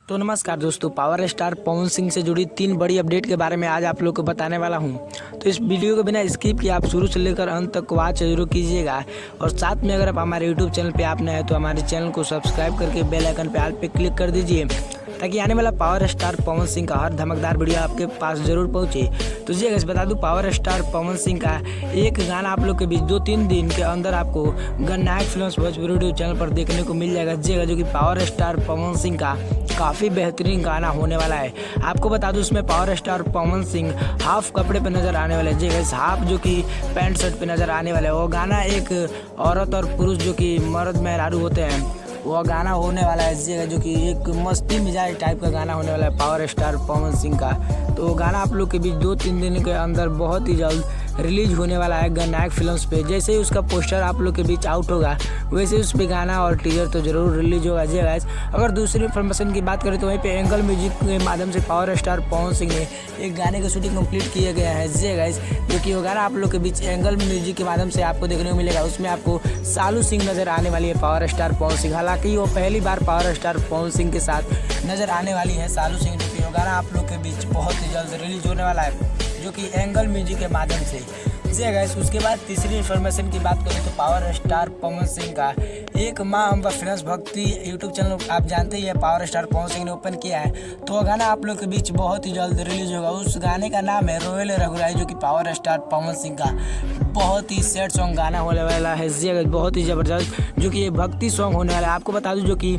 तो नमस्कार दोस्तों, पावर स्टार पवन सिंह से जुड़ी 3 बड़ी अपडेट के बारे में आज आप लोग को बताने वाला हूं। तो इस वीडियो को बिना स्किप किए आप शुरू से लेकर अंत तक वॉच जरूर कीजिएगा। और साथ में अगर आप हमारे यूट्यूब चैनल पे आप नए हैं तो हमारे चैनल को सब्सक्राइब करके बेल आइकन पे ऑल पे क्लिक कर दीजिए, ताकि आने वाला पावर स्टार पवन सिंह का हर धमाकेदार वीडियो आपके पास जरूर पहुंचे। तो जी गाइस, बता दूं, पावर स्टार पवन सिंह का एक गाना आप लोग के बीच 2-3 दिन के अंदर आपको गन्नायक फिल्म्स भोजपुरी यूट्यूब चैनल पर देखने को मिल जाएगा। जी, जो कि पावर स्टार पवन सिंह का काफ़ी बेहतरीन गाना होने वाला है। आपको बता दूं, उसमें power star Pawan Singh half कपड़े पे नजर आने वाले हैं। जी गाइस, हाफ जो कि पैंट शर्ट पे नजर आने वाले हैं। वो गाना एक औरत और पुरुष जो कि मर्द मेहरारू होते हैं, वो गाना होने वाला है। जी, जो कि एक मस्ती मिजाज टाइप का गाना होने वाला है पावर स्टार पवन सिंह का। तो गाना आप लोग के बीच 2-3 दिन के अंदर बहुत ही जल्द रिलीज होने वाला है गन्नायक फिल्म्स पे। जैसे ही उसका पोस्टर आप लोग के बीच आउट होगा, वैसे ही उस पर गाना और टीजर तो जरूर रिलीज होगा। जी गाइस, अगर दूसरी इन्फॉर्मेशन की बात करें तो वहीं पे एंगल म्यूजिक के माध्यम से पावर स्टार पवन सिंह ने एक गाने की शूटिंग कंप्लीट किया गया है। जी गाइस, जो कि वो गाना आप लोग के बीच एंगल म्यूजिक के माध्यम से आपको देखने को मिलेगा। उसमें आपको सालू सिंह नजर आने वाली है, पावर स्टार पवन सिंह। हालांकि वो पहली बार पावर स्टार पवन सिंह के साथ नजर आने वाली है सालू सिंह, जो कि वो गाना आप लोग के बीच बहुत ही जल्द रिलीज होने वाला है, जो कि एंगल म्यूजिक के माध्यम से। जी गाइस, उसके बाद तीसरी इन्फॉर्मेशन की बात करें तो पावर स्टार पवन सिंह का एक माँ अम्बा फिल्म्स भक्ति यूट्यूब चैनल आप जानते ही है, पावर स्टार पवन सिंह ने ओपन किया है। तो वह गाना आप लोग के बीच बहुत ही जल्द रिलीज होगा। उस गाने का नाम है रोयल रघुराई, जो कि पावर स्टार पवन सिंह का बहुत ही सैड सॉन्ग गाना होने वाला है। जी गाइस, बहुत ही ज़बरदस्त, जो कि ये भक्ति सॉन्ग होने वाला है। आपको बता दूं, जो कि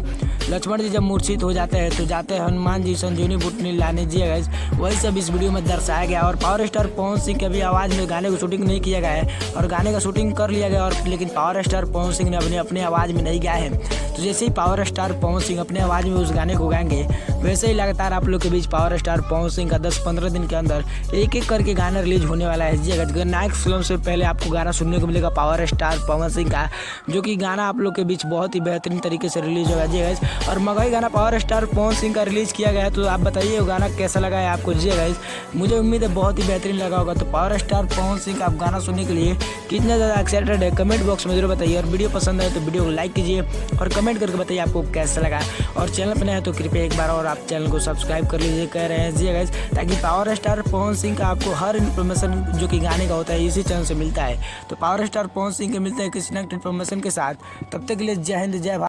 लक्ष्मण जी जब मूर्छित हो जाते हैं तो जाते हैं हनुमान जी संजीवनी बूटी लाने। जी गाइस, वही सब इस वीडियो में दर्शाया गया। और पावर स्टार पवन सिंह के भी आवाज़ में गाने को शूटिंग नहीं किया गया है, और गाने का शूटिंग कर लिया गया, और लेकिन पावर स्टार पवन सिंह ने अपने आवाज़ में नहीं गाया है। तो जैसे ही पावर स्टार पवन सिंह अपने आवाज़ में उस गाने को गाएंगे, वैसे ही लगातार आप लोग के बीच पावर स्टार पवन सिंह का 10-15 दिन के अंदर एक एक करके गाना रिलीज होने वाला है। जी गन्नायक फिल्म से पहले आपको गाना सुनने को मिलेगा पावर स्टार पवन सिंह का, जो कि गाना आप लोग के बीच बहुत ही बेहतरीन तरीके से रिलीज होगा। जी गाइस, और मगही गाना पावर स्टार पवन सिंह का रिलीज किया गया है। तो आप बताइए वो गाना कैसा लगा है आपको। जी गाइस, मुझे उम्मीद है बहुत ही बेहतरीन लगा होगा। तो पावर स्टार पवन सिंह का आप गाना सुनने के लिए कितना ज़्यादा एक्साइटेड है, कमेंट बॉक्स में जरूर बताइए। और वीडियो पसंद आए तो वीडियो को लाइक कीजिए और कमेंट करके बताइए आपको कैसा लगा। और चैनल पर नए हैं तो कृपया एक बार और आप चैनल को सब्सक्राइब कर लीजिए, कह रहे हैं। जी गाइस, ताकि पावर स्टार पवन सिंह का आपको हर इन्फॉर्मेशन जो कि गाने का होता है इसी चैनल से मिलता है। तो पावर स्टार पवन सिंह के मिलते हैं किसी नेक्स्ट इन्फॉर्मेशन के साथ। तब तक के लिए जय हिंद, जय भारत।